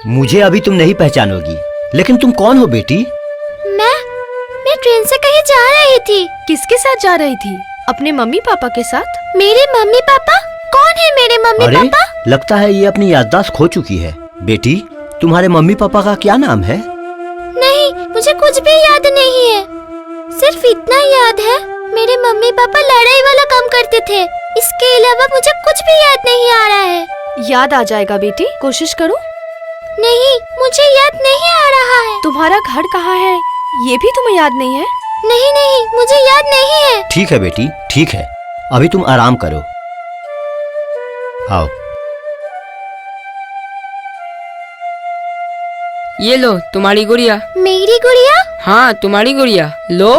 मुझे अभी तुम नहीं पहचानोगी, लेकिन तुम कौन हो बेटी? मैं ट्रेन से कहीं जा रही थी। किसके साथ जा रही थी? अपने मम्मी पापा के साथ? मेरे मम्मी पापा? कौन है मेरे मम्मी अरे पापा? लगता है ये अपनी याददाश्त खो चुकी है। बेटी, तुम्हारे मम्मी पापा का क्या नाम है? नहीं, मुझे कुछ भी याद नहीं है। सिर्फ इतना याद है, मेरे मम्मी पापा लड़ाई वाला काम करते थे। इसके अलावा मुझे कुछ भी याद नहीं आ रहा है। याद आ जाएगा बेटी, कोशिश करो। नहीं, मुझे याद नहीं आ रहा है। तुम्हारा घर कहाँ है, ये भी तुम्हें याद नहीं है? नहीं, मुझे याद नहीं है। ठीक है बेटी, ठीक है, अभी तुम आराम करो। आओ। ये लो तुम्हारी गुड़िया। मेरी गुड़िया? हाँ तुम्हारी गुड़िया, लो।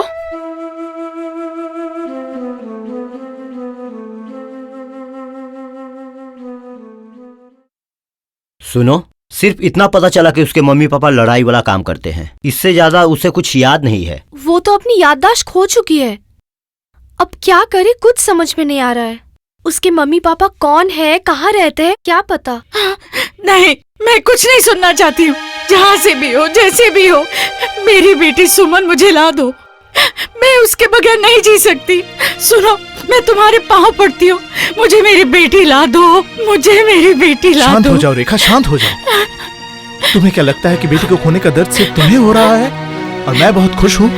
सुनो, सिर्फ इतना पता चला कि उसके मम्मी पापा लड़ाई वाला काम करते हैं। इससे ज्यादा उसे कुछ याद नहीं है। वो तो अपनी याददाश्त खो चुकी है। अब क्या करे, कुछ समझ में नहीं आ रहा है। उसके मम्मी पापा कौन है, कहाँ रहते हैं, क्या पता। नहीं, मैं कुछ नहीं सुनना चाहती हूँ। जहाँ से भी हो, जैसे भी हो, मेरी बेटी सुमन मुझे ला दो। मैं उसके बगैर नहीं जी सकती। सुनो, मैं तुम्हारे पाँव पड़ती हूँ, मुझे मेरी बेटी ला दो, मुझे मेरी बेटी ला दो। शांत हो जाओ रेखा, शांत हो जाओ। तुम्हें क्या लगता है कि बेटी को खोने का दर्द सिर्फ तुम्हें हो रहा है और मैं बहुत खुश हूँ?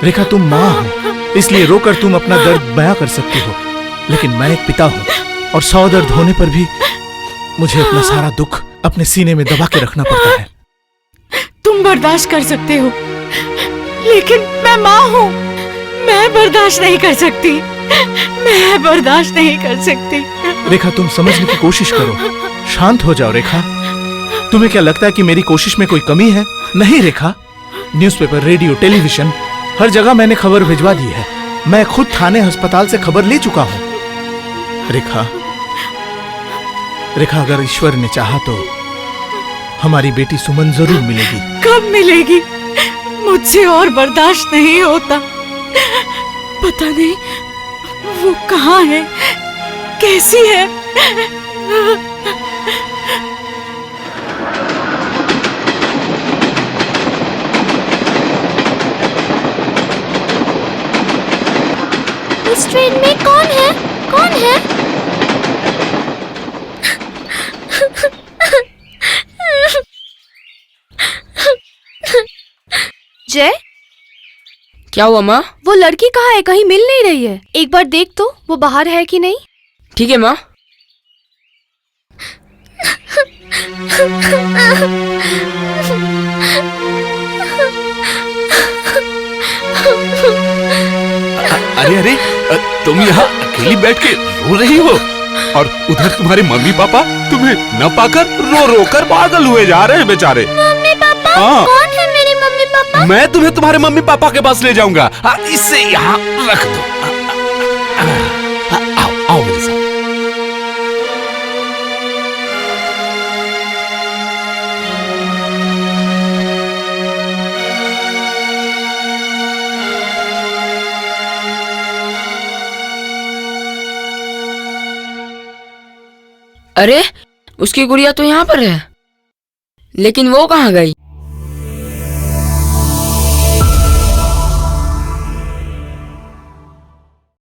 रेखा, तुम माँ हो, इसलिए रोकर तुम अपना दर्द बयां कर सकती हो, लेकिन मैं एक पिता हूँ और 100 दर्द होने पर भी मुझे अपना सारा दुख अपने सीने में दबा के रखना पड़ता है। तुम बर्दाश्त कर सकते हो, लेकिन मैं माँ हूँ, मैं बर्दाश्त नहीं कर सकती। मैं बर्दाश्त नहीं कर सकती। रेखा, तुम समझने की कोशिश करो। शांत हो जाओ रेखा। तुम्हें क्या लगता है कि मेरी कोशिश में कोई कमी है? नहीं रेखा, न्यूज़पेपर, रेडियो, टेलीविजन, हर जगह मैंने खबर भिजवा दी है। मैं खुद थाने अस्पताल से खबर ले चुका हूँ। रेखा, अगर ईश्वर ने चाहा तो हमारी बेटी सुमन जरूर मिलेगी। कब मिलेगी? मुझसे और बर्दाश्त नहीं होता। पता नहीं वो कहाँ है, कैसी है। इस ट्रेन में कौन है? कौन है? जय, क्या हुआ माँ? वो लड़की कहाँ है, कहीं मिल नहीं रही है। एक बार देख तो वो बाहर है कि नहीं। ठीक है माँ। अरे तुम यहाँ अकेली बैठ के रो रही हो और उधर तुम्हारे मम्मी पापा तुम्हें न पाकर रो रो कर पागल हुए जा रहे हैं बेचारे। Mummy papa? हाँ। कौन है मेरे मम्मी पापा? मैं तुम्हें तुम्हारे मम्मी पापा के पास ले जाऊंगा। इसे यहाँ रख दो। आओ आओ मेरे साथ। अरे उसकी गुड़िया तो यहाँ पर है, लेकिन वो कहाँ गई?